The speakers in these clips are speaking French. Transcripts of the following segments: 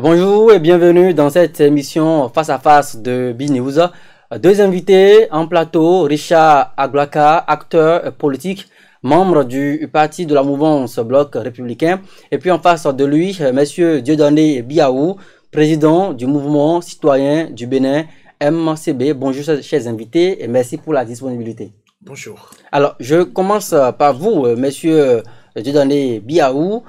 Bonjour et bienvenue dans cette émission face à face de B-News. Deux invités en plateau, Richard Aglaka, acteur politique, membre du parti de la mouvance Bloc républicain. Et puis en face de lui, monsieur Dieudonné Biaou, président du mouvement citoyen du Bénin, MCB. Bonjour chers invités et merci pour la disponibilité. Bonjour. Alors, je commence par vous, monsieur Dieudonné Biaou.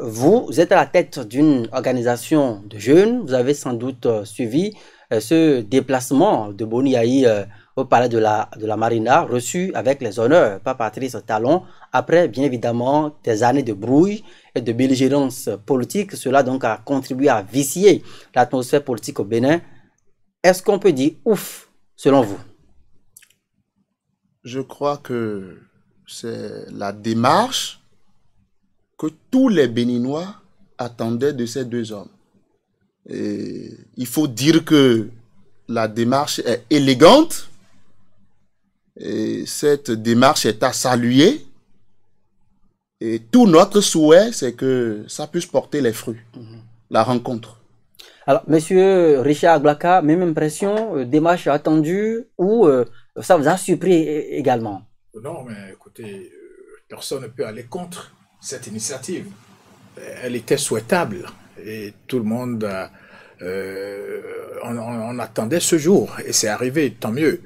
Vous êtes à la tête d'une organisation de jeunes. Vous avez sans doute suivi ce déplacement de Boni Yayi au palais de la Marina, reçu avec les honneurs par Patrice Talon, après bien évidemment des années de brouille et de belligérance politique. Cela donc a contribué à vicier l'atmosphère politique au Bénin. Est-ce qu'on peut dire ouf, selon vous? Je crois que c'est la démarche que tous les Béninois attendaient de ces deux hommes. Et il faut dire que la démarche est élégante et cette démarche est à saluer. Et tout notre souhait, c'est que ça puisse porter les fruits, la rencontre. Alors, monsieur Richard Aglaka, même impression, démarche attendue ou ça vous a surpris également? Non, mais écoutez, personne ne peut aller contre cette initiative. Elle était souhaitable et tout le monde, on attendait ce jour et c'est arrivé, tant mieux.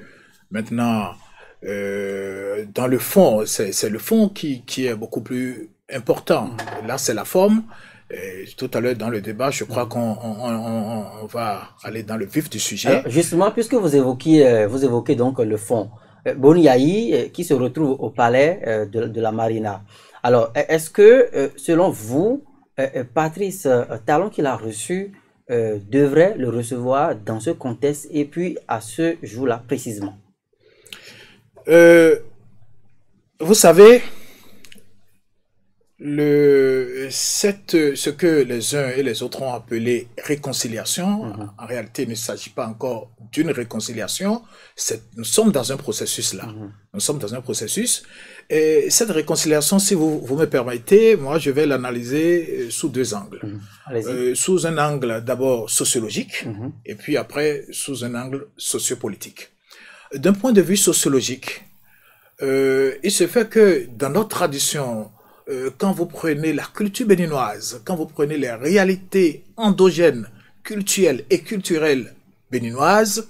Maintenant, dans le fond, c'est le fond qui est beaucoup plus important. Là, c'est la forme. Et tout à l'heure, dans le débat, je crois qu'on va aller dans le vif du sujet. Alors, justement, puisque vous évoquez donc le fond, Boni Yayi qui se retrouve au palais de la Marina. Alors, est-ce que, selon vous, Patrice Talon, qui l'a reçu, devrait le recevoir dans ce contexte et puis à ce jour-là précisément? Vous savez, ce que les uns et les autres ont appelé réconciliation, en réalité, il ne s'agit pas encore d'une réconciliation. Nous sommes dans un processus là. Nous sommes dans un processus. Et cette réconciliation, si vous me permettez, moi, je vais l'analyser sous deux angles. Sous un angle d'abord sociologique, et puis après, sous un angle sociopolitique. D'un point de vue sociologique, il se fait que dans notre tradition, quand vous prenez la culture béninoise, quand vous prenez les réalités endogènes, culturelles et culturelles béninoises,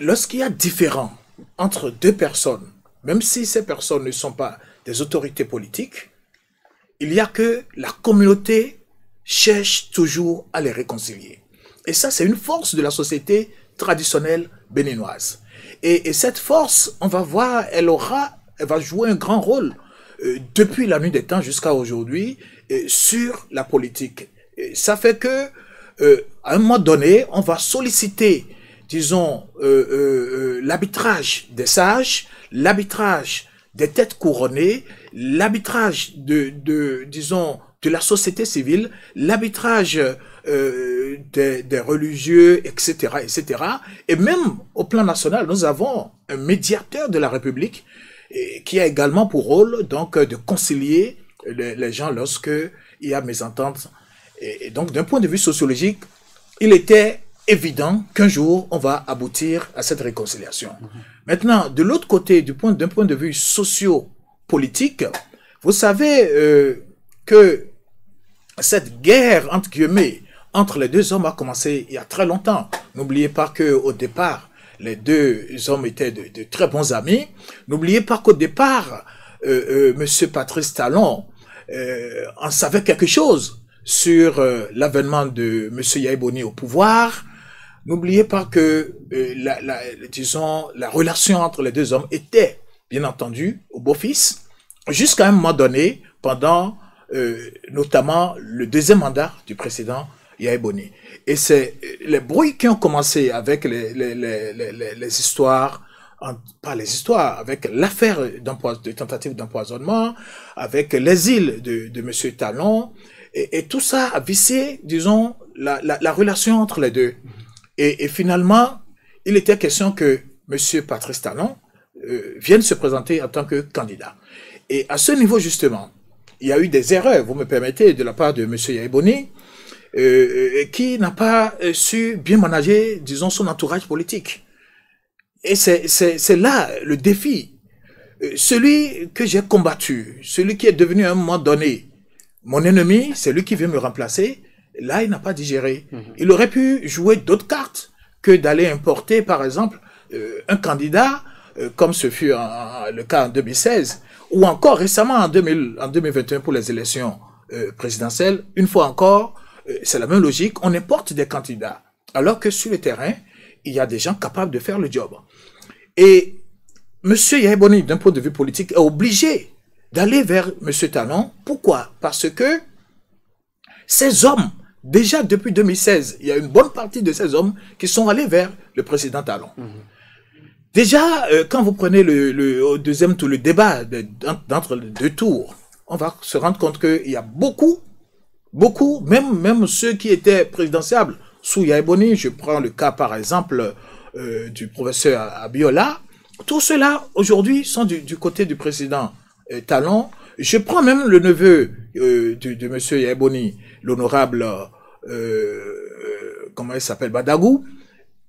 lorsqu'il y a différend entre deux personnes, même si ces personnes ne sont pas des autorités politiques, il y a que la communauté cherche toujours à les réconcilier. Et ça, c'est une force de la société traditionnelle béninoise. Et cette force, on va voir, elle va jouer un grand rôle depuis la nuit des temps jusqu'à aujourd'hui sur la politique. Et ça fait que à un moment donné, on va solliciter, disons, l'arbitrage des sages, l'arbitrage des têtes couronnées, l'arbitrage disons, de la société civile, l'arbitrage des religieux, etc., etc. Et même au plan national, nous avons un médiateur de la République qui a également pour rôle donc de concilier les gens lorsque il y a mésentente. Et donc d'un point de vue sociologique, il était évident qu'un jour on va aboutir à cette réconciliation. Maintenant, de l'autre côté, d'un point de vue socio-politique, vous savez que cette guerre entre guillemets entre les deux hommes a commencé il y a très longtemps. N'oubliez pas que au départ, les deux hommes étaient de très bons amis. N'oubliez pas qu'au départ, Monsieur Patrice Talon en savait quelque chose sur l'avènement de Monsieur Yayi Boni au pouvoir. N'oubliez pas que, disons, la relation entre les deux hommes était, bien entendu, au beau-fils, jusqu'à un moment donné, pendant notamment le deuxième mandat du précédent Yayi Boni. Et c'est les bruits qui ont commencé avec les histoires, pas les histoires, avec l'affaire de tentative d'empoisonnement, avec l'exil de Monsieur Talon, et tout ça a vicié, disons, la relation entre les deux. Et finalement, il était question que Monsieur Patrice Talon vienne se présenter en tant que candidat. Et à ce niveau, justement, il y a eu des erreurs, vous me permettez, de la part de Monsieur Yayi Boni, qui n'a pas su bien manager, disons, son entourage politique. Et c'est là le défi. Celui que j'ai combattu, celui qui est devenu à un moment donné mon ennemi, c'est lui qui veut me remplacer, là, il n'a pas digéré. Il aurait pu jouer d'autres cartes que d'aller importer, par exemple, un candidat, comme ce fut le cas en 2016, ou encore récemment en 2021 pour les élections présidentielles. Une fois encore, c'est la même logique, on importe des candidats, alors que sur le terrain, il y a des gens capables de faire le job. Et M. Yahya Boni, d'un point de vue politique, est obligé d'aller vers M. Talon. Pourquoi? Parce que ces hommes, déjà depuis 2016, il y a une bonne partie de ces hommes qui sont allés vers le président Talon. Déjà, quand vous prenez au deuxième tour, le débat d'entre les deux tours, on va se rendre compte qu'il y a beaucoup, même ceux qui étaient présidentiables sous Yahya Boni, je prends le cas par exemple du professeur Abiola, tous ceux-là aujourd'hui sont du côté du président Talon. Je prends même le neveu de M. Yahya Boni, l'honorable, comment il s'appelle, Badagou.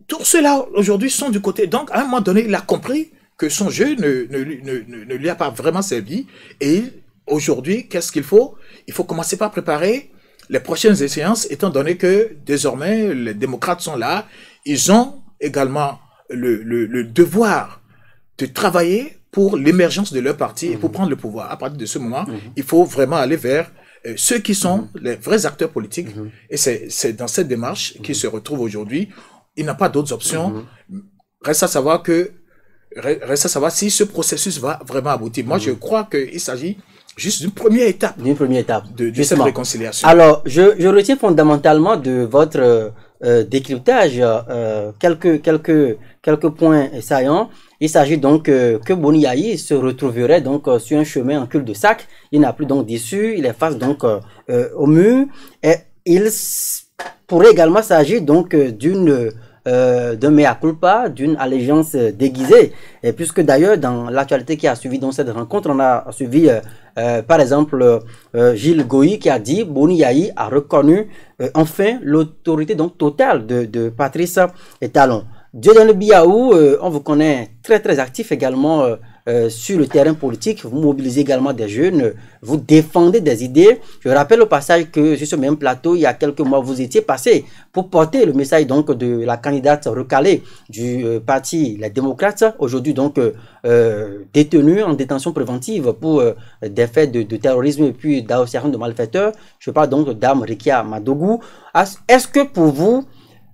Tous ceux-là aujourd'hui sont du côté. Donc à un moment donné, il a compris que son jeu ne lui a pas vraiment servi. Et aujourd'hui, qu'est-ce qu'il faut? Il faut commencer par préparer les prochaines échéances, étant donné que désormais les démocrates sont là. Ils ont également le devoir de travailler pour l'émergence de leur parti et pour prendre le pouvoir. À partir de ce moment, il faut vraiment aller vers ceux qui sont les vrais acteurs politiques. Et c'est dans cette démarche qu'ils se retrouvent aujourd'hui. Il n'a pas d'autres options. Reste à savoir si ce processus va vraiment aboutir. Moi, je crois qu'il s'agit juste d'une première étape. D'une première étape. De cette réconciliation. Alors, je retiens fondamentalement de votre décryptage quelques points saillants. Il s'agit donc que Boni Yayi se retrouverait donc sur un chemin en cul-de-sac. Il n'a plus donc d'issue. Il est face donc au mur. Et il pourrait également s'agir donc d'un mea culpa, d'une allégeance déguisée. Et puisque d'ailleurs, dans l'actualité qui a suivi dans cette rencontre, on a suivi par exemple Gilles Goï qui a dit Boni Yayi a reconnu enfin l'autorité donc totale de Patrice Talon. Dieudonné Biaou, on vous connaît très actif également sur le terrain politique. Vous mobilisez également des jeunes, vous défendez des idées. Je rappelle au passage que sur ce même plateau, il y a quelques mois, vous étiez passé pour porter le message donc de la candidate recalée du parti Les Démocrates, aujourd'hui donc détenue en détention préventive pour des faits de terrorisme et puis d'association de malfaiteurs. Je parle donc de Dame Rekia Madougou. Est-ce que pour vous,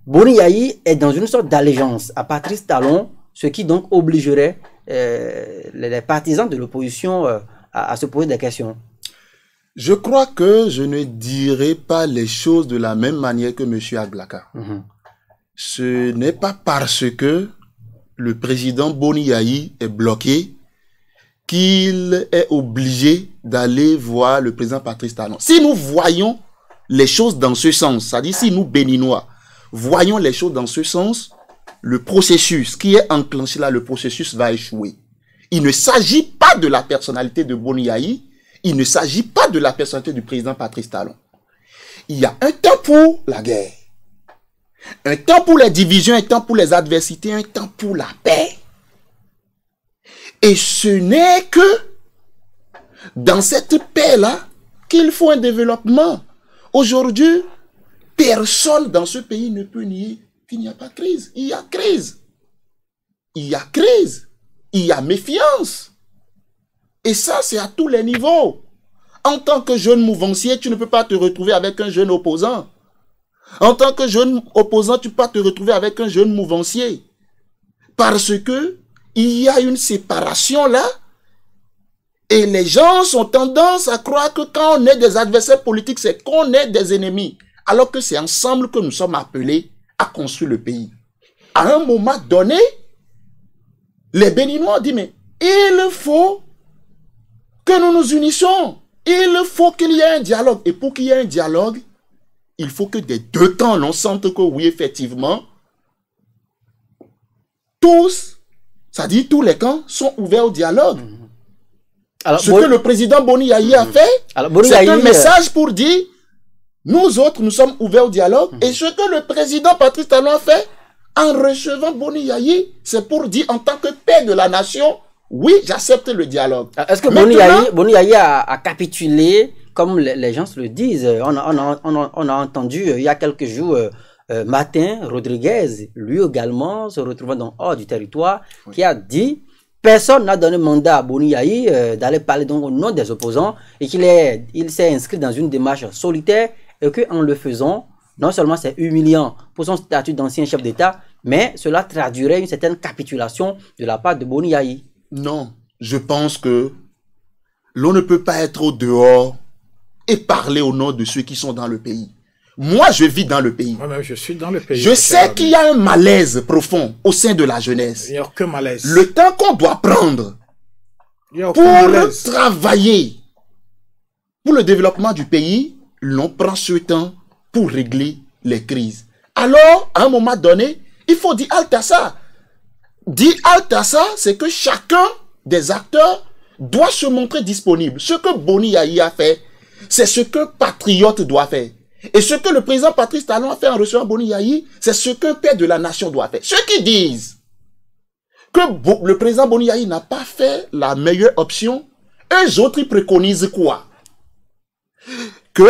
Boni Yayi est dans une sorte d'allégeance à Patrice Talon, ce qui donc obligerait les partisans de l'opposition à se poser des questions? Je crois que je ne dirai pas les choses de la même manière que M. Aglaka. Ce n'est pas parce que le président Boni Yayi est bloqué qu'il est obligé d'aller voir le président Patrice Talon. Si nous voyons les choses dans ce sens, c'est-à-dire si nous, Béninois, voyons les choses dans ce sens, le processus qui est enclenché là, le processus va échouer. Il ne s'agit pas de la personnalité de Boni Yayi, il ne s'agit pas de la personnalité du président Patrice Talon. Il y a un temps pour la guerre, un temps pour les divisions, un temps pour les adversités, un temps pour la paix. Et ce n'est que dans cette paix-là qu'il faut un développement. Aujourd'hui, personne dans ce pays ne peut nier qu'il n'y a pas de crise. Il y a crise. Il y a crise. Il y a méfiance. Et ça, c'est à tous les niveaux. En tant que jeune mouvancier, tu ne peux pas te retrouver avec un jeune opposant. En tant que jeune opposant, tu peux pas te retrouver avec un jeune mouvancier. Parce que il y a une séparation là. Et les gens ont tendance à croire que quand on est des adversaires politiques, c'est qu'on est des ennemis. Alors que c'est ensemble que nous sommes appelés à construire le pays. À un moment donné, les Béninois ont dit, mais il faut que nous nous unissions. Il faut qu'il y ait un dialogue. Et pour qu'il y ait un dialogue, il faut que des deux camps, l'on sente que oui, effectivement, tous, c'est-à-dire tous les camps, sont ouverts au dialogue. Alors, ce que le président Boni Yayi a fait, c'est un message pour dire, Nous autres, nous sommes ouverts au dialogue. Et ce que le président Patrice Talon a fait en recevant Boni Yayi, c'est pour dire en tant que père de la nation, oui, j'accepte le dialogue. Est-ce que Boni Yayi a capitulé, comme les gens se le disent? On a entendu il y a quelques jours, Martin Rodriguez, lui également, se retrouvant dans hors du territoire, qui a dit personne n'a donné mandat à Boni Yayi d'aller parler donc au nom des opposants et il s'est inscrit dans une démarche solitaire et qu'en le faisant, non seulement c'est humiliant pour son statut d'ancien chef d'État, mais cela traduirait une certaine capitulation de la part de Boni Yayi. Non, je pense que l'on ne peut pas être au dehors et parler au nom de ceux qui sont dans le pays. Moi, je vis dans le pays. Moi-même, je suis dans le pays. Je sais qu'il y a un malaise profond au sein de la jeunesse. Il n'y a aucun malaise. Le temps qu'on doit prendre pour travailler pour le développement du pays, l'on prend ce temps pour régler les crises. Alors, à un moment donné, il faut dire halte à ça. Dire halte à ça, c'est que chacun des acteurs doit se montrer disponible. Ce que Boni Yayi a fait, c'est ce que Patriote doit faire. Et ce que le président Patrice Talon a fait en recevant Boni Yayi, c'est ce qu'un père de la nation doit faire. Ceux qui disent que le président Boni Yayi n'a pas fait la meilleure option, eux autres, ils préconisent quoi? Que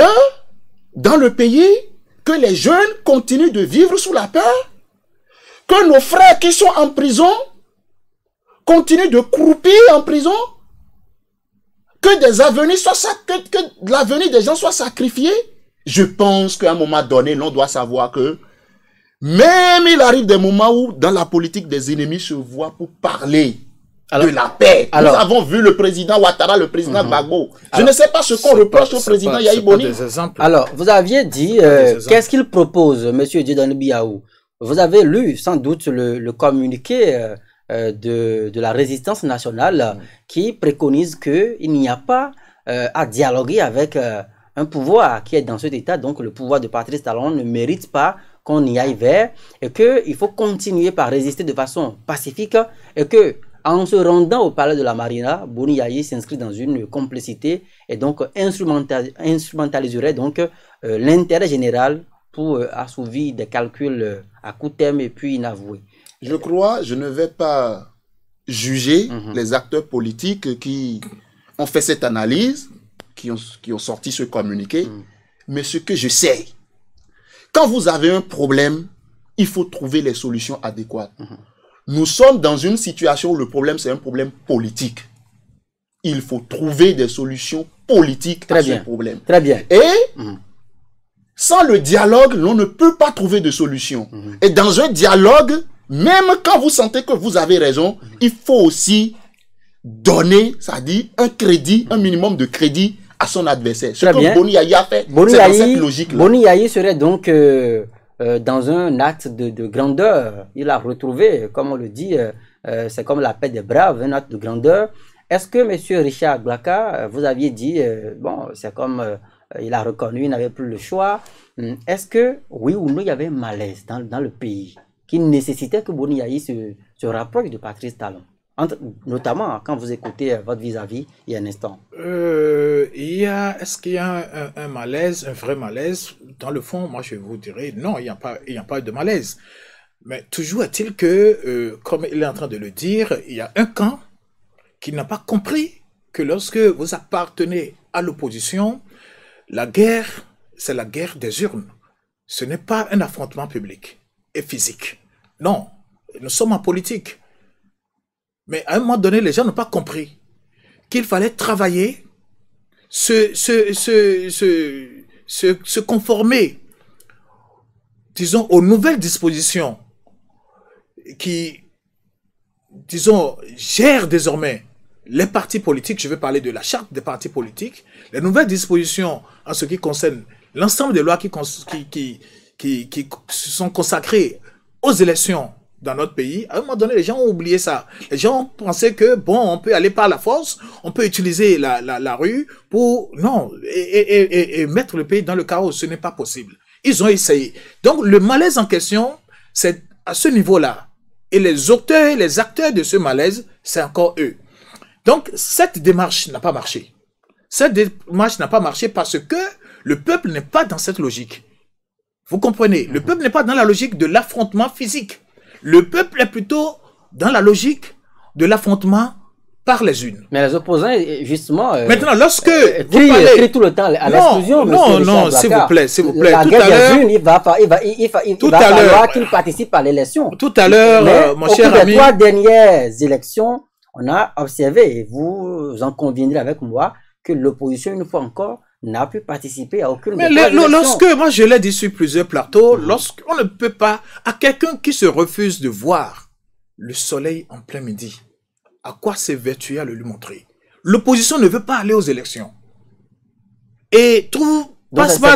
dans le pays, que les jeunes continuent de vivre sous la peur, que nos frères qui sont en prison continuent de croupir en prison, que l'avenir des gens soit sacrifié. Je pense qu'à un moment donné, l'on doit savoir que même il arrive des moments où dans la politique des ennemis se voient pour parler de la paix. Nous avons vu le président Ouattara, le président Gbagbo. Je ne sais pas ce qu'on reproche au président Yayi Boni. Alors, vous aviez dit, qu'est-ce qu'il propose, M. Dieudonné Biaou? Vous avez lu sans doute le communiqué de la résistance nationale qui préconise qu'il n'y a pas à dialoguer avec un pouvoir qui est dans cet état. Donc le pouvoir de Patrice Talon ne mérite pas qu'on y aille vers et qu'il faut continuer par résister de façon pacifique et que en se rendant au palais de la Marina, Boni Yayi s'inscrit dans une complicité et donc instrumentaliserait donc l'intérêt général pour assouvir des calculs à court terme et puis inavoués. Je crois, je ne vais pas juger les acteurs politiques qui ont fait cette analyse, qui ont sorti ce communiqué, mais ce que je sais, quand vous avez un problème, il faut trouver les solutions adéquates. Nous sommes dans une situation où le problème, c'est un problème politique. Il faut trouver des solutions politiques à ce problème. Très bien. Et sans le dialogue, l'on ne peut pas trouver de solution. Et dans un dialogue, même quand vous sentez que vous avez raison, il faut aussi donner, c'est-à-dire un crédit, un minimum de crédit à son adversaire. Ce que Boni Yayi a fait, c'est dans cette logique-là. Boni Yayi serait donc dans un acte de grandeur. Il a retrouvé, comme on le dit, c'est comme la paix des braves, un acte de grandeur. Est-ce que M. Richard Blaka, vous aviez dit, bon, c'est comme il a reconnu, il n'avait plus le choix. Est-ce que, oui ou non, il y avait un malaise dans le pays qui nécessitait que Boni Yayi se rapproche de Patrice Talon, notamment quand vous écoutez votre vis-à-vis il y a un instant? Est-ce qu'il y a un malaise, un vrai malaise? Dans le fond, moi je vous dirais non, il n'y a pas de malaise. Mais toujours est-il que, comme il est en train de le dire, il y a un camp qui n'a pas compris que lorsque vous appartenez à l'opposition, la guerre, c'est la guerre des urnes. Ce n'est pas un affrontement public et physique. Non, nous sommes en politique. Mais à un moment donné, les gens n'ont pas compris qu'il fallait travailler, se conformer, disons, aux nouvelles dispositions qui, disons, gèrent désormais les partis politiques. Je vais parler de la charte des partis politiques. Les nouvelles dispositions en ce qui concerne l'ensemble des lois qui sont consacrées aux élections dans notre pays. À un moment donné, les gens ont oublié ça. Les gens pensaient que, bon, on peut aller par la force, on peut utiliser la rue pour, non, et mettre le pays dans le chaos. Ce n'est pas possible. Ils ont essayé. Donc, le malaise en question, c'est à ce niveau-là. Et les auteurs, les acteurs de ce malaise, c'est encore eux. Donc, cette démarche n'a pas marché. Cette démarche n'a pas marché parce que le peuple n'est pas dans cette logique. Vous comprenez? Le peuple n'est pas dans la logique de l'affrontement physique. Le peuple est plutôt dans la logique de l'affrontement par les unes. Mais les opposants, justement... Maintenant, lorsque vous crient tout le temps à l'exclusion, non, s'il vous plaît, s'il vous plaît. La guerre des unes, il va falloir qu'il participe à l'élection. Tout à l'heure, mon cher ami... Au cours des 3 dernières élections, on a observé, et vous en conviendrez avec moi, que l'opposition, une fois encore, n'a pu participer à aucune Mais lorsque, moi je l'ai dit sur plusieurs plateaux, lorsqu'on ne peut pas, à quelqu'un qui se refuse de voir le soleil en plein midi, à quoi s'évertuer à le lui montrer? L'opposition ne veut pas aller aux élections. Et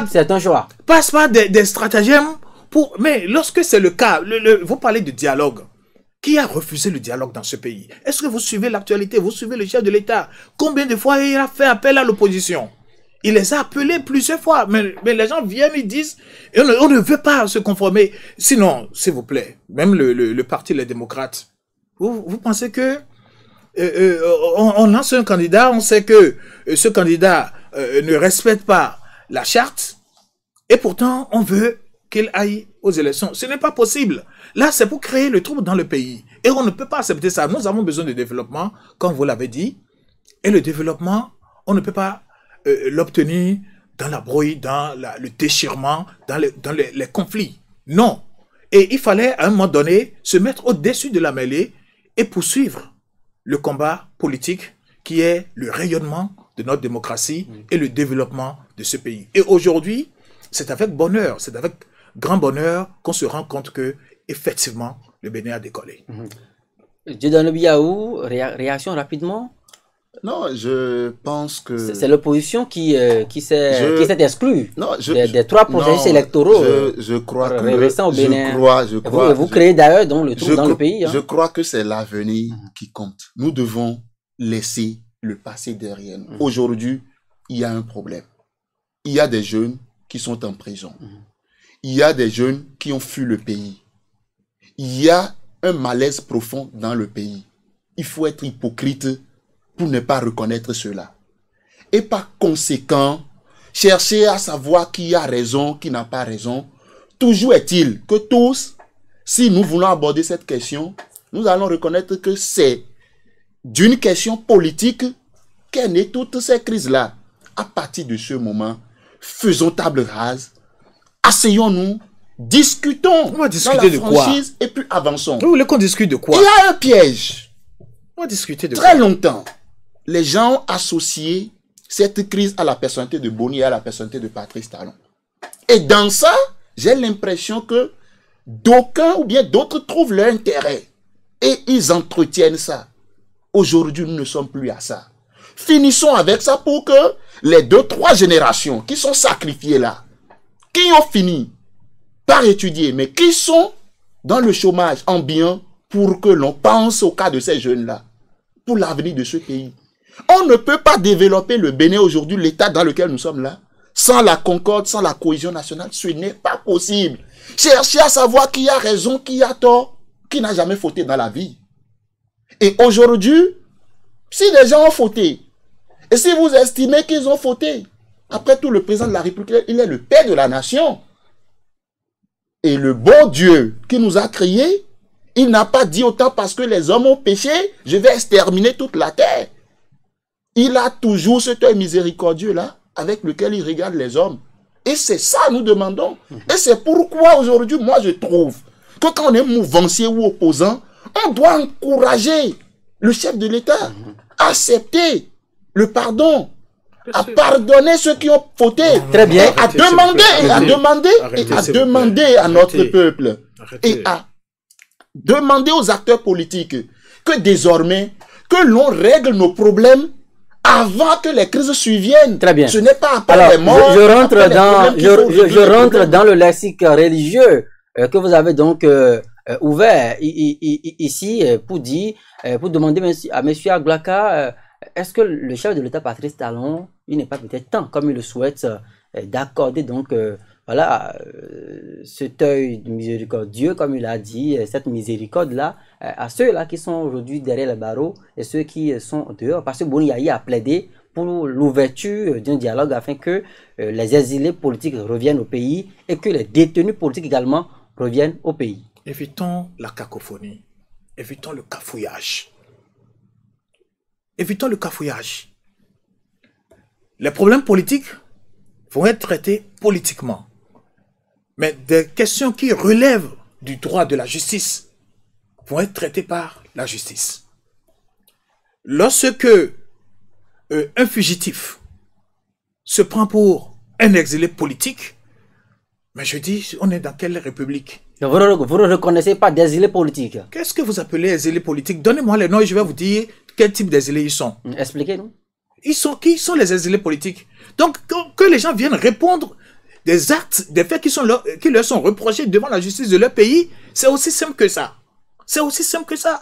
c'est un choix. Passe pas des stratagèmes pour... Mais lorsque c'est le cas, vous parlez de dialogue. Qui a refusé le dialogue dans ce pays? Est-ce que vous suivez l'actualité? Vous suivez le chef de l'État? Combien de fois il a fait appel à l'opposition? Il les a appelés plusieurs fois, mais les gens viennent, ils disent, on ne veut pas se conformer. Sinon, s'il vous plaît, même le parti Les Démocrates, vous pensez que on lance un candidat, on sait que ce candidat ne respecte pas la charte, et pourtant on veut qu'il aille aux élections. Ce n'est pas possible. Là, c'est pour créer le trouble dans le pays. Et on ne peut pas accepter ça. Nous avons besoin de développement, comme vous l'avez dit, et le développement, on ne peut pas l'obtenir dans la brouille, dans le déchirement, dans les conflits. Non. Et il fallait à un moment donné se mettre au-dessus de la mêlée et poursuivre le combat politique qui est le rayonnement de notre démocratie et le développement de ce pays. Et aujourd'hui, c'est avec bonheur, c'est avec grand bonheur qu'on se rend compte que effectivement le Bénin a décollé. Dieudonné Biaou, réaction rapidement? Non, je pense que... C'est l'opposition qui s'est exclue des 3 processus électoraux je crois que récents au Bénin. Vous créez d'ailleurs le trouble dans le pays. Je crois que c'est l'avenir qui compte. Nous devons laisser le passé derrière nous. Aujourd'hui, il y a un problème. Il y a des jeunes qui sont en prison. Il y a des jeunes qui ont fui le pays. Il y a un malaise profond dans le pays. Il faut être hypocrite pour ne pas reconnaître cela. Et par conséquent, chercher à savoir qui a raison, qui n'a pas raison. Toujours est-il que tous, si nous voulons aborder cette question, nous allons reconnaître que c'est d'une question politique qu'est née toutes ces crises-là. À partir de ce moment, faisons table rase, asseyons-nous, discutons. On va discuter de quoi? Et puis avançons. Vous voulez qu'on discute de quoi? Il y a un piège. On va discuter de Très longtemps, les gens ont associé cette crise à la personnalité de Boni et à la personnalité de Patrice Talon. Et dans ça, j'ai l'impression que d'aucuns ou bien d'autres trouvent leur intérêt. Et ils entretiennent ça. Aujourd'hui, nous ne sommes plus à ça. Finissons avec ça pour que les 2-3 générations qui sont sacrifiées là, qui ont fini par étudier, mais qui sont dans le chômage ambiant, pour que l'on pense au cas de ces jeunes-là, pour l'avenir de ce pays. On ne peut pas développer le Bénin aujourd'hui, l'état dans lequel nous sommes là, sans la concorde, sans la cohésion nationale. Ce n'est pas possible. Cherchez à savoir qui a raison, qui a tort, qui n'a jamais fauté dans la vie. Et aujourd'hui, si les gens ont fauté, et si vous estimez qu'ils ont fauté, après tout, le président de la République, il est le père de la nation. Et le bon Dieu qui nous a créés, il n'a pas dit autant parce que les hommes ont péché, je vais exterminer toute la terre. Il a toujours cet œil miséricordieux là, avec lequel il regarde les hommes. Et c'est ça nous demandons. Et c'est pourquoi aujourd'hui, moi je trouve que quand on est mouvancier ou opposant, on doit encourager le chef de l'État à accepter le pardon, à pardonner ceux qui ont fauté. Très bien. Et à demander à notre peuple et à demander aux acteurs politiques que désormais, que l'on règle nos problèmes avant que les crises surviennent. Très bien. Ce n'est pas après les morts. Je rentre dans le lexique religieux que vous avez donc ouvert ici pour dire, pour demander à M. Aglaka, est-ce que le chef de l'État Patrice Talon, il n'est pas peut-être temps, comme il le souhaite, d'accorder donc voilà, cet œil miséricordieux, comme il a dit, cette miséricorde-là, à ceux-là qui sont aujourd'hui derrière les barreaux et ceux qui sont dehors. Parce que Boni Yayi a plaidé pour l'ouverture d'un dialogue afin que les exilés politiques reviennent au pays et que les détenus politiques également reviennent au pays. Évitons la cacophonie. Évitons le cafouillage. Évitons le cafouillage. Les problèmes politiques vont être traités politiquement. Mais des questions qui relèvent du droit de la justice vont être traitées par la justice. Lorsque un fugitif se prend pour un exilé politique, mais je dis, on est dans quelle république? Vous ne reconnaissez pas d'exilés politiques? Qu'est-ce que vous appelez exilés politiques? Donnez-moi les noms et je vais vous dire quel type d'exilés ils sont. Expliquez-nous. Qui sont les exilés politiques? Donc, que les gens viennent répondre des actes, des faits qui leur sont reprochés devant la justice de leur pays, c'est aussi simple que ça. C'est aussi simple que ça.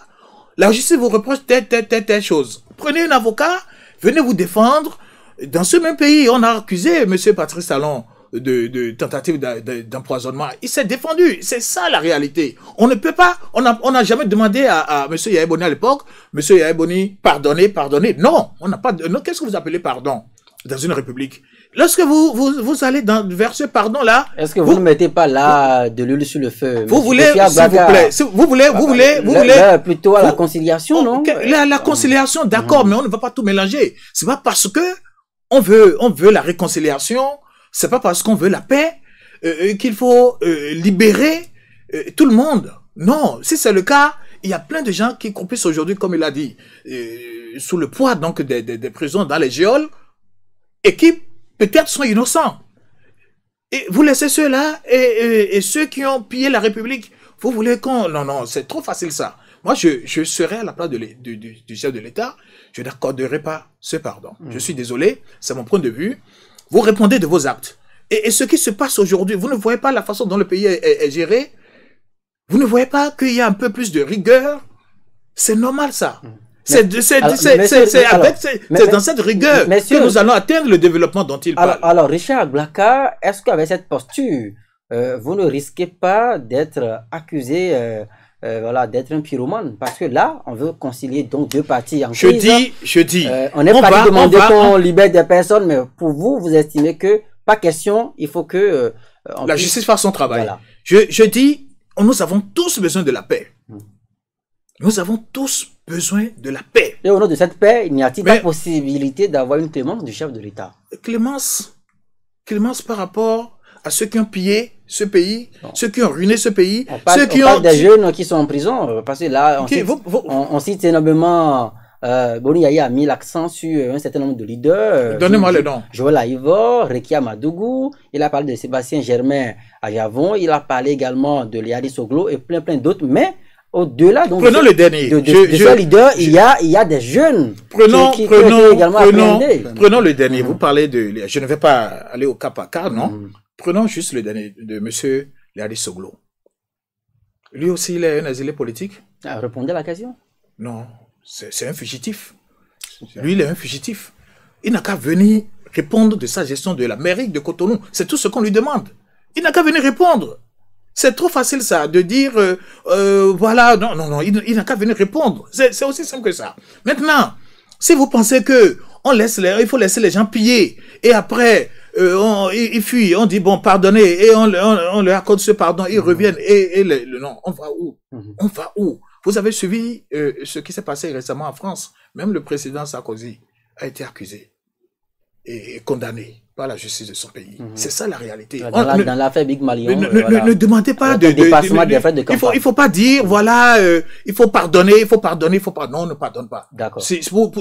La justice vous reproche telle chose. Prenez un avocat, venez vous défendre. Dans ce même pays, on a accusé M. Patrice Talon de tentative d'empoisonnement. Il s'est défendu. C'est ça la réalité. On ne peut pas, on n'a jamais demandé à M. Yahya Boni à l'époque, M. Yahya Boni, pardonnez. Non, on n'a pas, non, qu'est-ce que vous appelez pardon dans une république? Lorsque vous allez vers ce pardon-là... Est-ce que vous ne mettez pas là de l'huile sur le feu? Vous voulez, s'il vous plaît, vous voulez... Plutôt à la conciliation, non? La conciliation, d'accord, mais on ne va pas tout mélanger. C'est pas parce que on veut la réconciliation, c'est pas parce qu'on veut la paix qu'il faut libérer tout le monde. Non, si c'est le cas, il y a plein de gens qui croupissent aujourd'hui, comme il a dit, sous le poids donc des prisons dans les geôles, et qui peut-être sont innocents. Et vous laissez ceux-là et ceux qui ont pillé la République. Vous voulez qu'on... Non, c'est trop facile ça. Moi, je serais à la place du chef de l'État, je n'accorderai pas ce pardon. Je suis désolé, c'est mon point de vue. Vous répondez de vos actes. Et ce qui se passe aujourd'hui, vous ne voyez pas la façon dont le pays est géré? Vous ne voyez pas qu'il y a un peu plus de rigueur? C'est normal ça. C'est dans cette rigueur que nous allons atteindre le développement dont il parle. Alors, Richard Blaka, est-ce qu'avec cette posture, vous ne risquez pas d'être accusé d'être un pyromane? Parce que là, on veut concilier donc deux parties en crise. Je dis. On n'est pas demandé qu'on libère des personnes, mais pour vous, vous estimez que, pas question, il faut que... la justice fasse son travail. Voilà. Je dis, nous avons tous besoin de la paix. Nous avons tous besoin de la paix. Et au nom de cette paix, il n'y a-t-il pas possibilité d'avoir une clémence du chef de l'État? Clémence par rapport à ceux qui ont pillé ce pays, ceux qui ont ruiné ce pays, on parle des jeunes qui sont en prison, parce que là, on cite énormément... Boni Yahya a mis l'accent sur un certain nombre de leaders. Donnez-moi le nom. Joël Aïvor, Rekia Madougou, il a parlé de Sébastien Germain à Javon, il a parlé également de Léadi Soglo et plein d'autres, mais au-delà donc prenons le dernier. De ce leader, il y a des jeunes prenons le dernier. Mm-hmm. Vous parlez de... Je ne vais pas aller au cas par cas, non. Prenons juste le dernier de M. Léadi Soglo. Lui aussi, il est un exilé politique. Répondez à la question. Non, c'est un fugitif. Lui, il est un fugitif. Il n'a qu'à venir répondre de sa gestion de la mairie de Cotonou. C'est tout ce qu'on lui demande. Il n'a qu'à venir répondre. C'est trop facile ça, de dire, voilà, non, il n'a qu'à venir répondre. C'est aussi simple que ça. Maintenant, si vous pensez que il faut laisser les gens piller, et après, ils fuient, on dit, bon, pardonnez, et on leur accorde ce pardon, ils reviennent, non, on va où? On va où? Vous avez suivi ce qui s'est passé récemment en France. Même le président Sarkozy a été accusé et condamné par la justice de son pays. C'est ça la réalité. Dans l'affaire Big Malion. Ne demandez pas il faut pas dire, voilà, il faut pardonner, non, on ne pardonne pas. D'accord.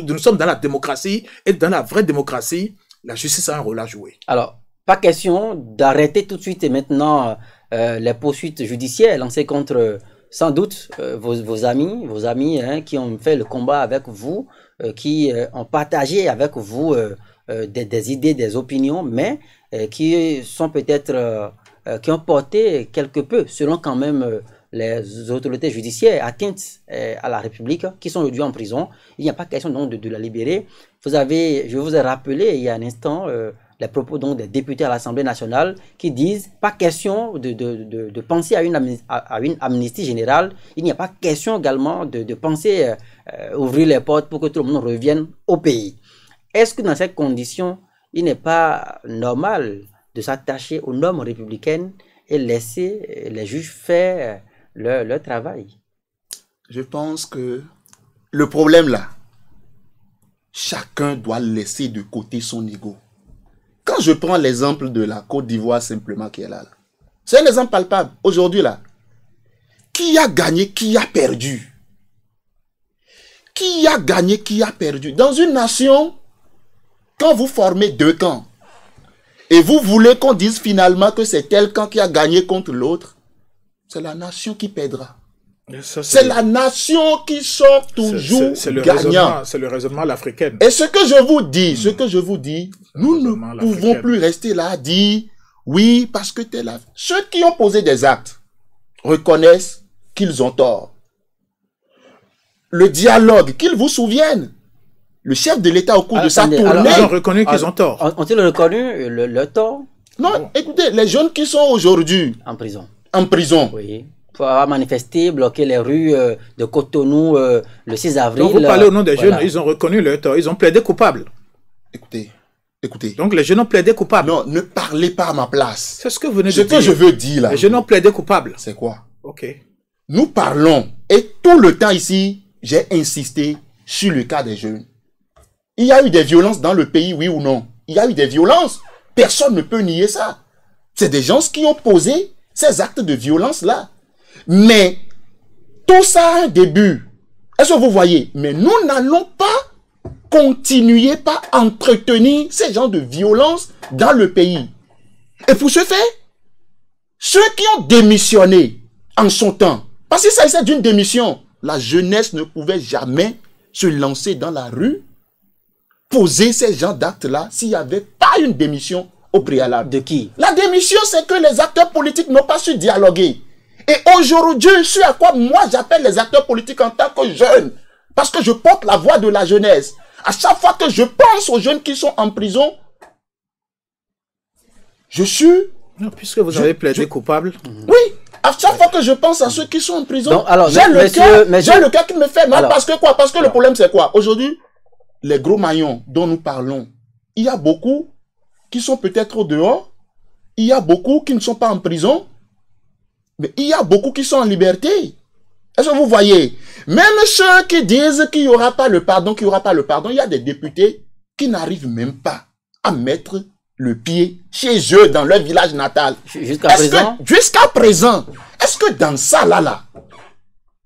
Nous sommes dans la démocratie, et dans la vraie démocratie, la justice a un rôle à jouer. Alors, pas question d'arrêter tout de suite et maintenant les poursuites judiciaires lancées contre, sans doute, vos amis qui ont fait le combat avec vous, qui ont partagé avec vous des idées, des opinions, mais qui sont peut-être, qui ont porté quelque peu, selon quand même les autorités judiciaires, atteintes à la République, qui sont aujourd'hui en prison. Il n'y a pas question donc de la libérer. Je vous ai rappelé il y a un instant les propos donc des députés à l'Assemblée nationale qui disent pas question de penser à une amnistie générale. Il n'y a pas question également de penser ouvrir les portes pour que tout le monde revienne au pays. Est-ce que dans ces conditions, il n'est pas normal de s'attacher aux normes républicaines et laisser les juges faire leur travail? Je pense que le problème là, chacun doit laisser de côté son ego. Quand je prends l'exemple de la Côte d'Ivoire simplement qui est là, c'est un exemple palpable. Aujourd'hui là, qui a gagné, qui a perdu? Qui a gagné, qui a perdu? Dans une nation, quand vous formez deux camps, et vous voulez qu'on dise finalement que c'est tel camp qui a gagné contre l'autre, c'est la nation qui perdra. C'est la nation qui sort toujours gagnant. C'est le raisonnement à l'africaine. Et ce que je vous dis, nous ne pouvons plus rester là à dire oui parce que t'es là. Ceux qui ont posé des actes reconnaissent qu'ils ont tort. Le dialogue, qu'ils vous souviennent, le chef de l'État au cours de sa tournée... Ils ont reconnu qu'ils ont tort. Ont-ils reconnu le tort? Non, écoutez, les jeunes qui sont aujourd'hui en prison, oui, pour avoir manifesté, bloqué les rues de Cotonou le 6 avril. Donc vous parlez au nom des jeunes, ils ont reconnu leur tort, ils ont plaidé coupable. Écoutez. Donc les jeunes ont plaidé coupable. Non, ne parlez pas à ma place. C'est ce que vous venez de dire. Ce que je veux dire là. Les jeunes ont plaidé coupable. C'est quoi? Ok. Nous parlons, et tout le temps ici, j'ai insisté sur le cas des jeunes. Il y a eu des violences dans le pays, oui ou non? Il y a eu des violences. Personne ne peut nier ça. C'est des gens qui ont posé ces actes de violence-là. Mais tout ça a un début. Est-ce que vous voyez? Mais nous n'allons pas continuer par entretenir ces genres de violence dans le pays. Et pour ce faire, ceux qui ont démissionné en son temps, parce que ça s'agissait d'une démission, la jeunesse ne pouvait jamais se lancer dans la rue, poser ces genres d'actes-là s'il n'y avait pas une démission au préalable. De qui? La démission, c'est que les acteurs politiques n'ont pas su dialoguer. Et aujourd'hui, ce à quoi moi j'appelle les acteurs politiques en tant que jeunes, parce que je porte la voix de la jeunesse. À chaque fois que je pense aux jeunes qui sont en prison, je suis... Non, puisque vous avez plaidé coupable. Oui, à chaque fois que je pense à ceux qui sont en prison, j'ai le cœur qui me fait mal. Parce que quoi? Parce que le problème c'est quoi? Aujourd'hui, les gros maillons dont nous parlons, il y a beaucoup qui sont peut-être au dehors, il y a beaucoup qui ne sont pas en prison, mais il y a beaucoup qui sont en liberté. Est-ce que vous voyez? Même ceux qui disent qu'il n'y aura pas le pardon, il y a des députés qui n'arrivent même pas à mettre le pied chez eux dans leur village natal. Jusqu'à présent, est-ce que dans ça, là,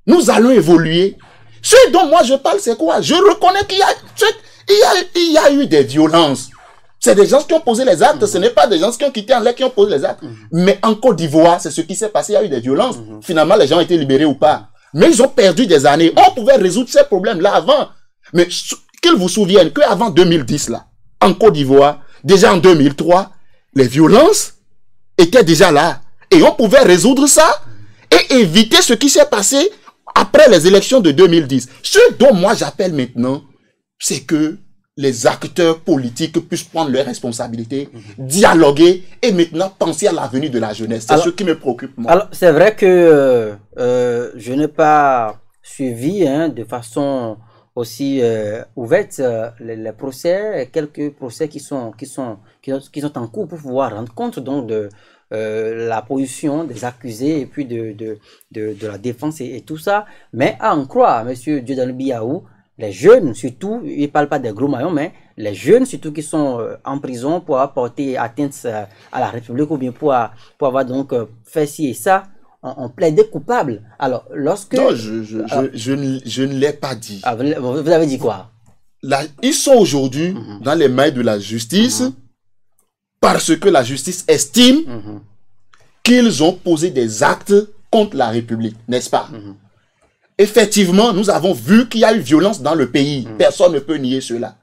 nous allons évoluer? Ce dont moi je parle, c'est quoi? Je reconnais qu'il y a eu des violences. C'est des gens qui ont posé les actes, ce n'est pas des gens qui ont quitté en l'air qui ont posé les actes. Mais en Côte d'Ivoire, c'est ce qui s'est passé, il y a eu des violences. Finalement, les gens ont été libérés ou pas. Mais ils ont perdu des années. On pouvait résoudre ces problèmes-là avant. Mais qu'ils vous souviennent qu'avant 2010, là, en Côte d'Ivoire, déjà en 2003, les violences étaient déjà là. Et on pouvait résoudre ça et éviter ce qui s'est passé après les élections de 2010. Ce dont moi j'appelle maintenant, c'est que les acteurs politiques puissent prendre leurs responsabilités, dialoguer et maintenant penser à l'avenir de la jeunesse. C'est ce qui me préoccupe, moi. Alors, c'est vrai que je n'ai pas suivi de façon aussi ouverte les procès, quelques procès qui sont en cours pour pouvoir rendre compte donc de la position des accusés et puis de la défense et tout ça. Mais à en croire, monsieur Dieudonné Biaou, les jeunes surtout, ils ne parlent pas des gros maillons, mais les jeunes surtout qui sont en prison pour avoir porté atteinte à la République ou bien pour avoir donc fait ci et ça, on plaide coupable. Alors, lorsque... Non, je ne l'ai pas dit. Ah, vous avez dit quoi? Là, ils sont aujourd'hui dans les mains de la justice parce que la justice estime qu'ils ont posé des actes contre la République, n'est-ce pas? Effectivement, nous avons vu qu'il y a eu violence dans le pays. Personne ne peut nier cela.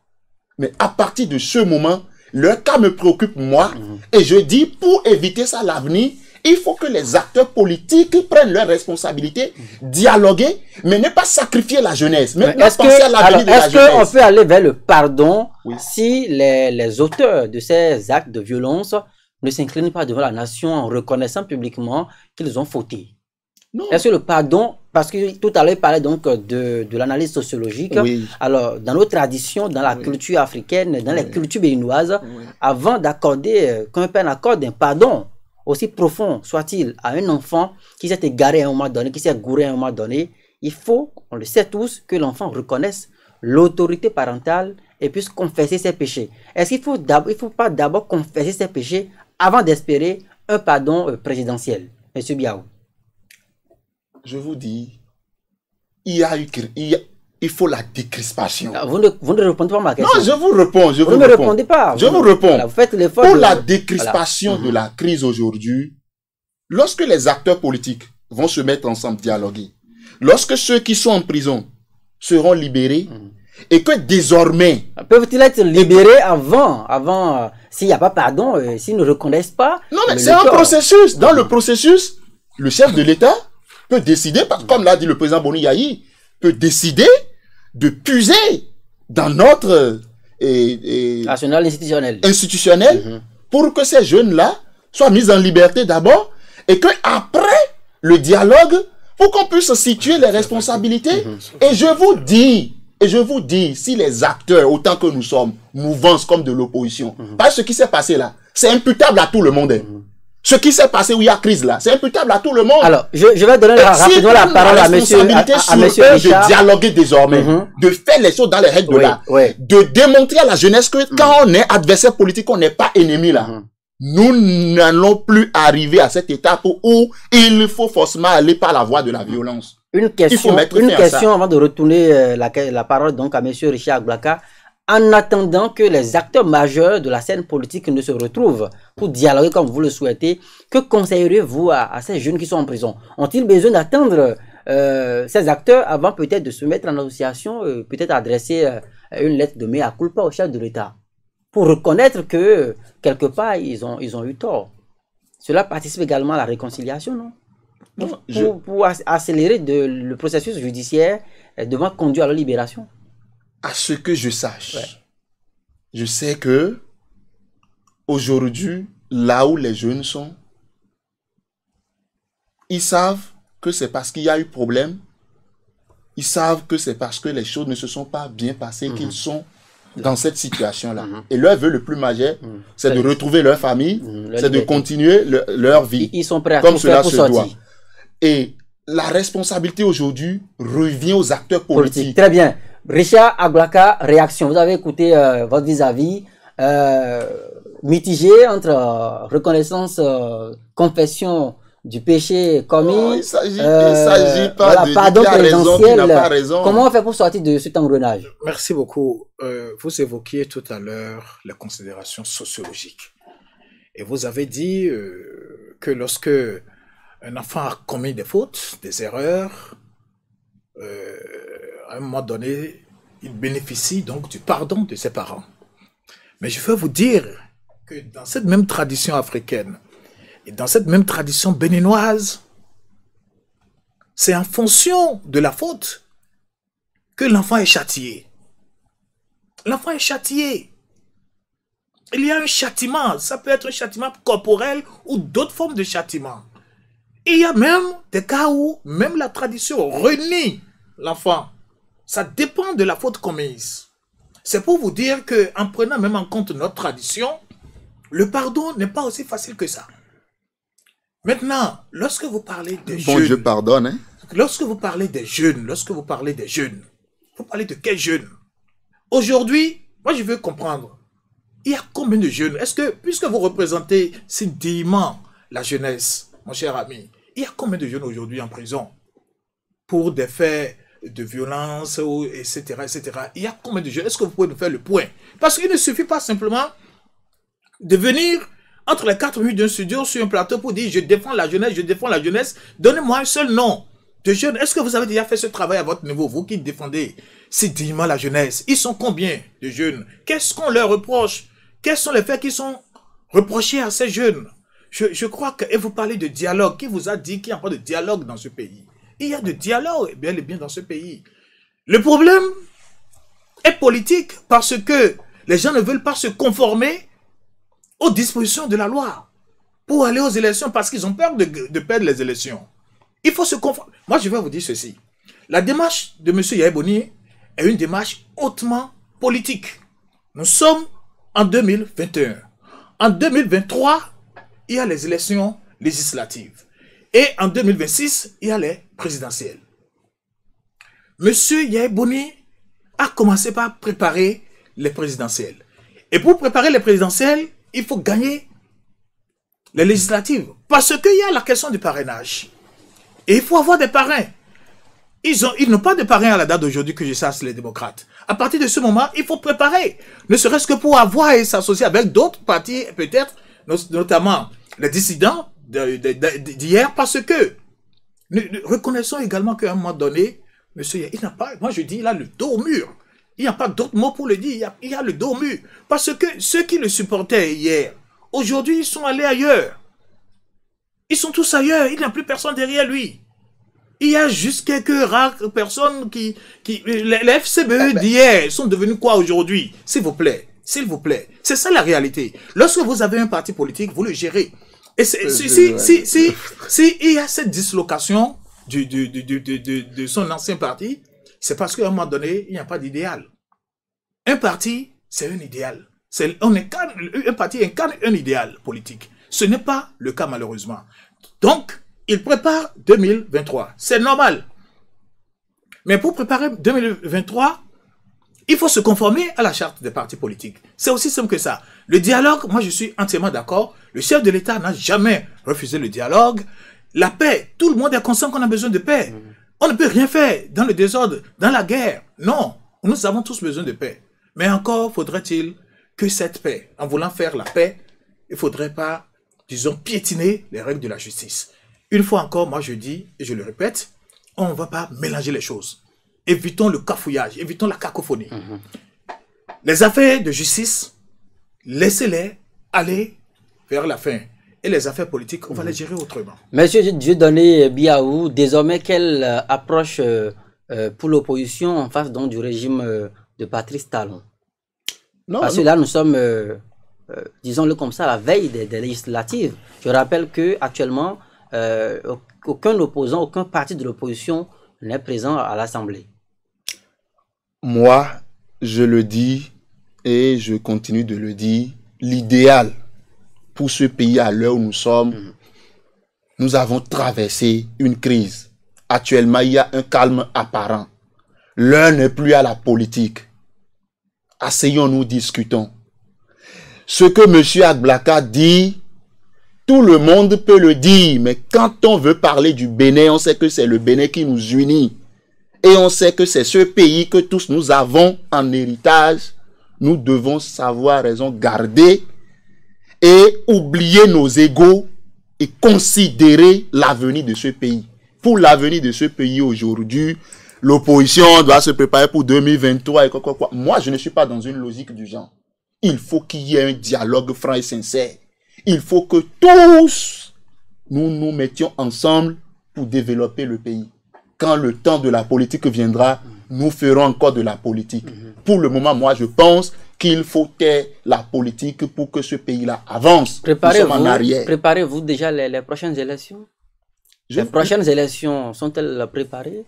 Mais à partir de ce moment, leur cas me préoccupe moi. Et je dis, pour éviter ça à l'avenir, il faut que les acteurs politiques prennent leurs responsabilités, dialoguer, mais ne pas sacrifier la jeunesse. Mais penser à l'avenir de la jeunesse. Est-ce qu'on peut aller vers le pardon si les auteurs de ces actes de violence ne s'inclinent pas devant la nation en reconnaissant publiquement qu'ils ont fauté? Est-ce que le pardon parce que tout à l'heure, il parlait donc de l'analyse sociologique. Oui. Alors, dans nos traditions, dans la culture africaine, dans les cultures béninoises, avant d'accorder, qu'on accorde un pardon, aussi profond soit-il, à un enfant qui s'est égaré à un moment donné, qui s'est gouré à un moment donné, il faut, on le sait tous, que l'enfant reconnaisse l'autorité parentale et puisse confesser ses péchés. Est-ce qu'il faut pas d'abord confesser ses péchés avant d'espérer un pardon présidentiel, M. Biaou? Je vous dis, il faut la décrispation. Vous ne répondez pas à ma question. Non, je vous réponds. Vous ne me répondez pas. Je vous réponds. Voilà, vous faites l'effort pour la décrispation de la crise aujourd'hui, lorsque les acteurs politiques vont se mettre ensemble, dialoguer, lorsque ceux qui sont en prison seront libérés, et que désormais... Peuvent-ils être libérés avant s'il n'y a pas pardon, s'ils ne reconnaissent pas? Non, mais c'est un processus. Dans le processus, le chef de l'État peut décider, comme l'a dit le président Boni Yayi, peut décider de puiser dans notre national institutionnel pour que ces jeunes-là soient mis en liberté d'abord et que après le dialogue, pour qu'on puisse situer les responsabilités. Et je vous dis, si les acteurs, autant que nous sommes, mouvances comme de l'opposition, parce que ce qui s'est passé là, c'est imputable à tout le monde. Ce qui s'est passé où il y a crise là, c'est imputable à tout le monde. Alors, je vais donner rapidement la parole à monsieur Richard. De dialoguer désormais, de faire les choses dans les règles de l'art, de démontrer à la jeunesse que quand on est adversaire politique, on n'est pas ennemi là. Nous n'allons plus arriver à cette étape où il faut forcément aller par la voie de la violence. Une question avant de retourner la parole donc à M. Richard Agbaka. En attendant que les acteurs majeurs de la scène politique ne se retrouvent pour dialoguer comme vous le souhaitez, que conseillerez-vous à ces jeunes qui sont en prison? Ont-ils besoin d'attendre ces acteurs avant peut-être de se mettre en association, peut-être adresser une lettre de mea culpa au chef de l'État pour reconnaître que quelque part ils ont eu tort? Cela participe également à la réconciliation, non? Pour accélérer le processus judiciaire devant conduire à la libération. À ce que je sache, je sais que aujourd'hui, là où les jeunes sont, ils savent que c'est parce qu'il y a eu problème, ils savent que c'est parce que les choses ne se sont pas bien passées qu'ils sont dans cette situation-là. Et leur vœu le plus majeur, c'est de retrouver leur famille, c'est de continuer leur vie. Ils sont prêts à comme tout cela faire pour se sortir. doit. Et la responsabilité aujourd'hui revient aux acteurs politiques. Très bien. Richard Agbaka, réaction. Vous avez écouté votre vis-à-vis mitigé entre reconnaissance, confession du péché commis. Non, il ne s'agit pas de pardon qui a raison, qui n'a pas présidentiel. raison. Comment on fait pour sortir de cet engrenage? Merci beaucoup. Vous évoquiez tout à l'heure les considérations sociologiques. Et vous avez dit que lorsque un enfant a commis des fautes, des erreurs, à un moment donné, il bénéficie donc du pardon de ses parents. Mais je veux vous dire que dans cette même tradition africaine et dans cette même tradition béninoise, c'est en fonction de la faute que l'enfant est châtié. L'enfant est châtié. Il y a un châtiment, ça peut être un châtiment corporel ou d'autres formes de châtiment. Il y a même des cas où même la tradition renie l'enfant. Ça dépend de la faute commise. C'est pour vous dire qu'en prenant même en compte notre tradition, le pardon n'est pas aussi facile que ça. Maintenant, lorsque vous parlez des jeunes... Bon Dieu pardonne, hein? Lorsque vous parlez des jeunes, vous parlez de quels jeunes? Aujourd'hui, moi je veux comprendre, il y a combien de jeunes? Est-ce que, puisque vous représentez si dignement la jeunesse, mon cher ami, il y a combien de jeunes aujourd'hui en prison pour des faits de violence, etc., etc. Il y a combien de jeunes? Est-ce que vous pouvez nous faire le point? Parce qu'il ne suffit pas simplement de venir entre les 4 minutes d'un studio sur un plateau pour dire je défends la jeunesse. Donnez-moi un seul nom de jeunes. Est-ce que vous avez déjà fait ce travail à votre niveau, vous qui défendez si dignement la jeunesse? Ils sont combien de jeunes? Qu'est-ce qu'on leur reproche? Quels sont les faits qui sont reprochés à ces jeunes? Je crois que, et vous parlez de dialogue, qui vous a dit qu'il n'y a pas de dialogue dans ce pays? Il y a de dialogue, bien et bien dans ce pays. Le problème est politique parce que les gens ne veulent pas se conformer aux dispositions de la loi pour aller aux élections parce qu'ils ont peur de perdre les élections. Il faut se conformer. Moi, je vais vous dire ceci. La démarche de M. Yahya Boni est une démarche hautement politique. Nous sommes en 2021. En 2023, il y a les élections législatives. Et en 2026, il y a les présidentielles. M. Yahya Boni a commencé par préparer les présidentielles. Et pour préparer les présidentielles, il faut gagner les législatives. Parce qu'il y a la question du parrainage. Et il faut avoir des parrains. Ils n'ont pas de parrains à la date d'aujourd'hui que je sache les démocrates. À partir de ce moment, il faut préparer. Ne serait-ce que pour avoir et s'associer avec d'autres partis, peut-être, notamment les dissidents d'hier, parce que nous reconnaissons également qu'à un moment donné, monsieur, il n'a pas, moi je dis, il a le dos au mur. Il n'y a pas d'autre mot pour le dire. Il y a le dos au mur. Parce que ceux qui le supportaient hier, aujourd'hui, ils sont allés ailleurs. Ils sont tous ailleurs. Il n'y a plus personne derrière lui. Il y a juste quelques rares personnes qui les FCBE d'hier sont devenus quoi aujourd'hui? S'il vous plaît. S'il vous plaît. C'est ça la réalité. Lorsque vous avez un parti politique, vous le gérez. Et si il y a cette dislocation de son ancien parti, c'est parce qu'à un moment donné, il n'y a pas d'idéal. Un parti, c'est un idéal. Un parti incarne un idéal politique. Ce n'est pas le cas malheureusement. Donc, il prépare 2023. C'est normal. Mais pour préparer 2023, il faut se conformer à la charte des partis politiques. C'est aussi simple que ça. Le dialogue, moi je suis entièrement d'accord. Le chef de l'État n'a jamais refusé le dialogue. La paix, tout le monde est conscient qu'on a besoin de paix. On ne peut rien faire dans le désordre, dans la guerre. Non, nous avons tous besoin de paix. Mais encore faudrait-il que cette paix, en voulant faire la paix, il ne faudrait pas, disons, piétiner les règles de la justice. Une fois encore, moi je dis, et je le répète, on ne va pas mélanger les choses. Évitons le cafouillage, évitons la cacophonie. Les affaires de justice, laissez-les aller vers la fin. Et les affaires politiques, on va les gérer autrement. Monsieur Dieudonné Biaou, désormais, quelle approche pour l'opposition en face donc, du régime de Patrice Talon? Parce que là, nous sommes, disons-le comme ça, à la veille des législatives. Je rappelle qu'actuellement, aucun opposant, aucun parti de l'opposition n'est présent à l'Assemblée. Moi, je le dis et je continue de le dire, l'idéal pour ce pays à l'heure où nous sommes, nous avons traversé une crise. Actuellement, il y a un calme apparent. L'heure n'est plus à la politique. Asseyons-nous, discutons. Ce que M. Agblaka dit, tout le monde peut le dire, mais quand on veut parler du Bénin, on sait que c'est le Bénin qui nous unit. Et on sait que c'est ce pays que tous nous avons en héritage. Nous devons savoir raison garder et oublier nos égos et considérer l'avenir de ce pays. Pour l'avenir de ce pays aujourd'hui, l'opposition doit se préparer pour 2023 et quoi. Moi, je ne suis pas dans une logique du genre. Il faut qu'il y ait un dialogue franc et sincère. Il faut que tous nous nous mettions ensemble pour développer le pays. Quand le temps de la politique viendra, nous ferons encore de la politique. Pour le moment, moi, je pense qu'il faut taire la politique pour que ce pays-là avance. Préparez-vous déjà les prochaines élections? Les prochaines élections sont-elles préparées?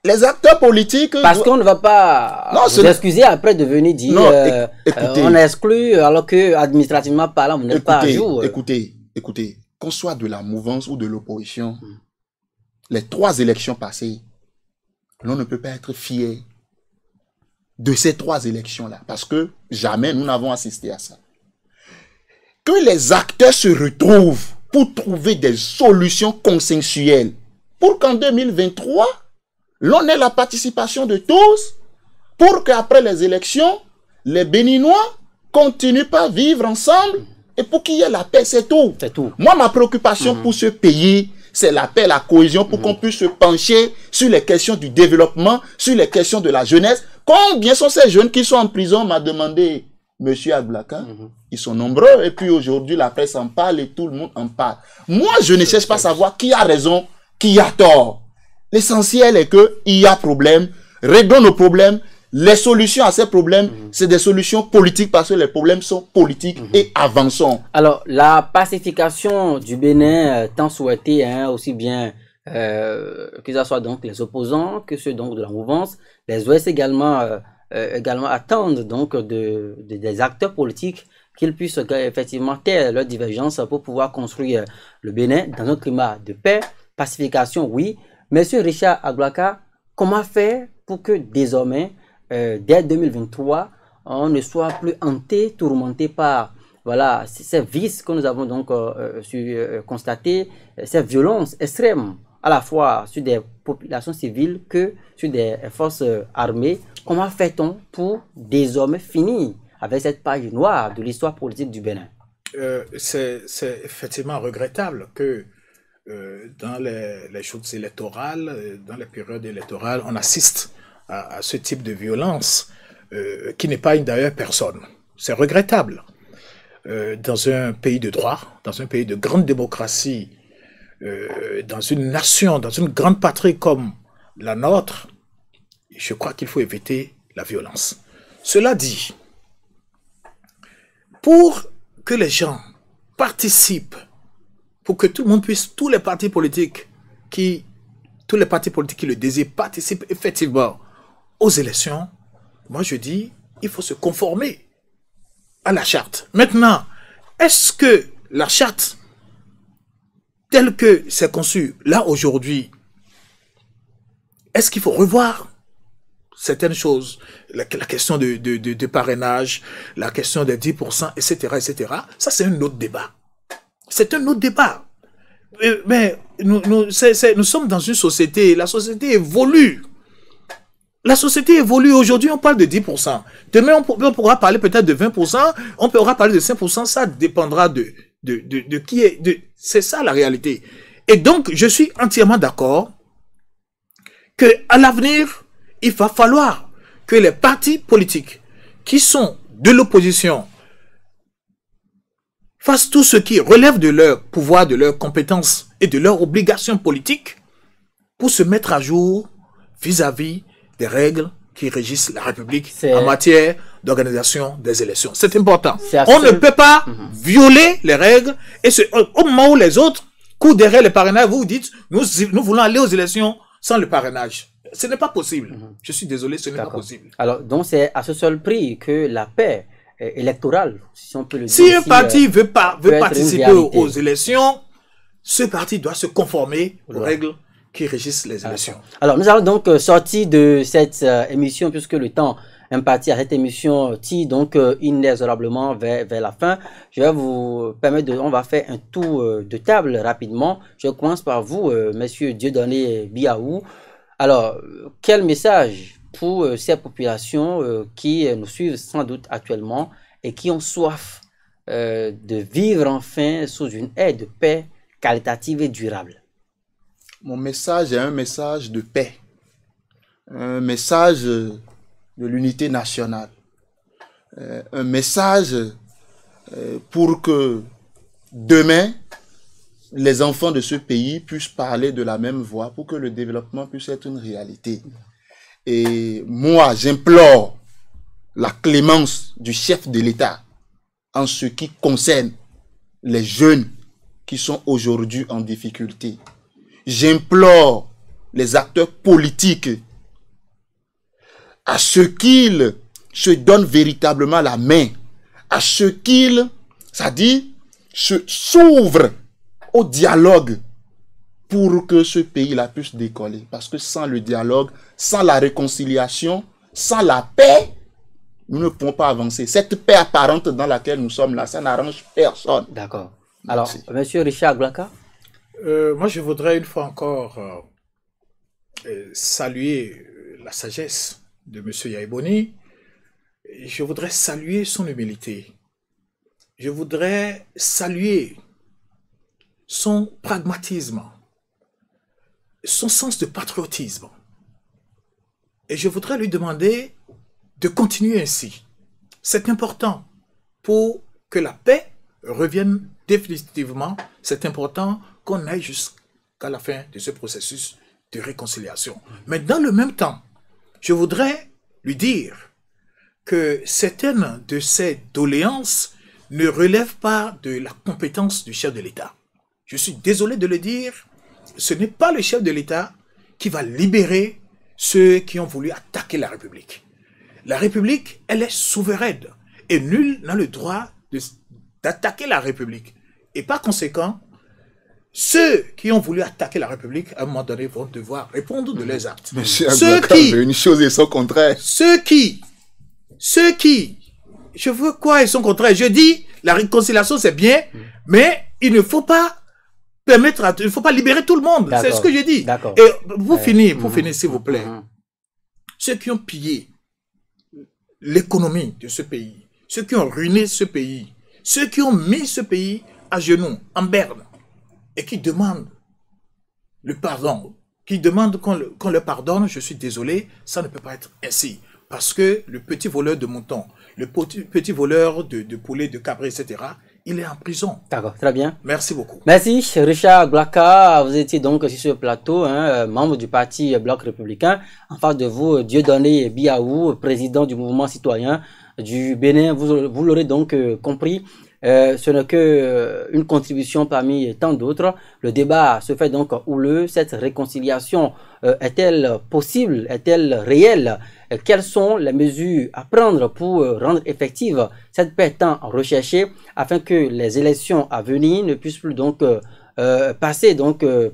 Les acteurs politiques... Parce qu'on ne va pas vous excuser après de venir dire on exclut alors que administrativement parlant, vous n'êtes pas à jour. Écoutez, qu'on soit de la mouvance ou de l'opposition, les 3 élections passées, l'on ne peut pas être fier de ces 3 élections-là, parce que jamais nous n'avons assisté à ça. Que les acteurs se retrouvent pour trouver des solutions consensuelles, pour qu'en 2023, l'on ait la participation de tous, pour qu'après les élections, les Béninois continuent par vivre ensemble, et pour qu'il y ait la paix, c'est tout. Moi, ma préoccupation pour ce pays, c'est la paix, la cohésion, pour qu'on puisse se pencher sur les questions du développement, sur les questions de la jeunesse. Combien sont ces jeunes qui sont en prison, m'a demandé M. Agblaka. Ils sont nombreux, et puis aujourd'hui, la presse en parle et tout le monde en parle. Moi, je ne cherche pas à savoir qui a raison, qui a tort. L'essentiel est qu'il y a problème, réglons nos problèmes. Les solutions à ces problèmes, c'est des solutions politiques parce que les problèmes sont politiques et avançons. Alors, la pacification du Bénin, tant souhaitée, aussi bien que ce soit donc les opposants, que ceux donc de la mouvance, les OS également attendent donc des acteurs politiques qu'ils puissent effectivement taire leurs divergences pour pouvoir construire le Bénin dans un climat de paix, pacification, oui. Monsieur Richard Aglaka, comment faire pour que désormais, dès 2023, on ne soit plus hanté, tourmenté par voilà, ces vices que nous avons donc su constater, ces violences extrêmes, à la fois sur des populations civiles que sur des forces armées. Comment fait-on pour désormais finir avec cette page noire de l'histoire politique du Bénin? C'est effectivement regrettable que dans les joutes électorales, dans les périodes électorales, on assiste à ce type de violence qui n'épargne d'ailleurs personne. C'est regrettable. Dans un pays de droit, dans un pays de grande démocratie, dans une nation, dans une grande patrie comme la nôtre, je crois qu'il faut éviter la violence. Cela dit, pour que les gens participent, pour que tout le monde puisse, tous les partis politiques qui le désirent participent effectivement aux élections, moi je dis, il faut se conformer à la charte. Maintenant, est-ce que la charte, telle que c'est conçu là aujourd'hui, est-ce qu'il faut revoir certaines choses, la question de parrainage, la question des 10%, etc., etc. Ça, c'est un autre débat. C'est un autre débat. Mais nous sommes dans une société, la société évolue. La société évolue. Aujourd'hui, on parle de 10%. Demain, on pourra parler peut-être de 20%, on pourra parler de 5%, ça dépendra de qui est... C'est ça la réalité. Et donc, je suis entièrement d'accord qu'à l'avenir, il va falloir que les partis politiques qui sont de l'opposition fassent tout ce qui relève de leur pouvoir, de leurs compétences et de leurs obligations politiques pour se mettre à jour vis-à-vis des règles qui régissent la République en matière d'organisation des élections. C'est important. On ne peut pas violer les règles et au moment où les autres courent derrière le parrainage, vous vous dites, nous voulons aller aux élections sans le parrainage. Ce n'est pas possible. Je suis désolé, ce n'est pas possible. Alors, donc c'est à ce seul prix que la paix électorale, si on peut le dire. Si un parti veut participer aux élections, ce parti doit se conformer aux règles qui régissent les élections. Alors, nous allons donc sortir de cette émission, puisque le temps imparti à cette émission tire donc inexorablement vers la fin. Je vais vous permettre on va faire un tour de table rapidement. Je commence par vous, monsieur Dieudonné Biaou. Alors, quel message pour ces populations qui nous suivent sans doute actuellement et qui ont soif de vivre enfin sous une ère de paix qualitative et durable? Mon message est un message de paix, un message de l'unité nationale, un message pour que demain, les enfants de ce pays puissent parler de la même voix, pour que le développement puisse être une réalité. Et moi, j'implore la clémence du chef de l'État en ce qui concerne les jeunes qui sont aujourd'hui en difficulté. J'implore les acteurs politiques à ce qu'ils se donnent véritablement la main, à ce qu'ils, c'est-à-dire, s'ouvrent au dialogue pour que ce pays-là puisse décoller. Parce que sans le dialogue, sans la réconciliation, sans la paix, nous ne pouvons pas avancer. Cette paix apparente dans laquelle nous sommes là, ça n'arrange personne. D'accord. Alors, monsieur Richard Glaka? Moi, je voudrais une fois encore saluer la sagesse de monsieur Yaïboni. Je voudrais saluer son humilité. Je voudrais saluer son pragmatisme, son sens de patriotisme. Et je voudrais lui demander de continuer ainsi. C'est important pour que la paix revienne définitivement. C'est important qu'on aille jusqu'à la fin de ce processus de réconciliation. Mais dans le même temps, je voudrais lui dire que certaines de ces doléances ne relèvent pas de la compétence du chef de l'État. Je suis désolé de le dire, ce n'est pas le chef de l'État qui va libérer ceux qui ont voulu attaquer la République. La République, elle est souveraine et nul n'a le droit d'attaquer la République. Et par conséquent, ceux qui ont voulu attaquer la République, à un moment donné, vont devoir répondre de leurs actes. Une chose et son contraire. Ceux qui, je veux quoi et son contraire? Je dis, la réconciliation c'est bien, mais il ne faut pas il ne faut pas libérer tout le monde. C'est ce que j'ai dit. Et pour finir, s'il vous plaît, ceux qui ont pillé l'économie de ce pays, ceux qui ont ruiné ce pays, ceux qui ont mis ce pays à genoux, en berne, et qui demandent le pardon, qui demandent qu'on le pardonne, je suis désolé, ça ne peut pas être ainsi. Parce que le petit voleur de mouton, le petit voleur de poulet, de cabré, etc., il est en prison. D'accord, très bien. Merci beaucoup. Merci, Richard Glaka. Vous étiez donc sur ce plateau, membre du parti Bloc républicain. En face de vous, Dieudonné Biaou, président du mouvement citoyen du Bénin. Vous l'aurez donc compris. Ce n'est qu'une contribution parmi tant d'autres. Le débat se fait donc houleux. Cette réconciliation est-elle possible? Est-elle réelle? Quelles sont les mesures à prendre pour rendre effective cette paix tant recherchée afin que les élections à venir ne puissent plus donc passer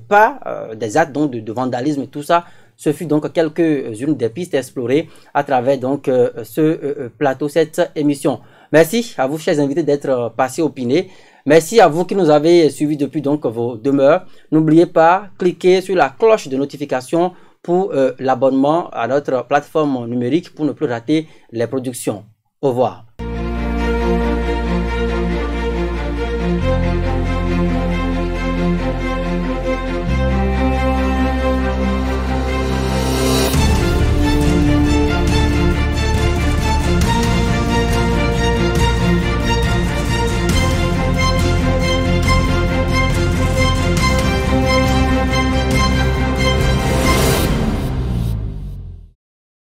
pas des actes donc, de vandalisme et tout ça? Ce fut donc quelques-unes des pistes explorées à travers donc ce plateau, cette émission. Merci à vous, chers invités, d'être passés opinés. Merci à vous qui nous avez suivis depuis donc vos demeures. N'oubliez pas, cliquez sur la cloche de notification pour l'abonnement à notre plateforme numérique pour ne plus rater les productions. Au revoir.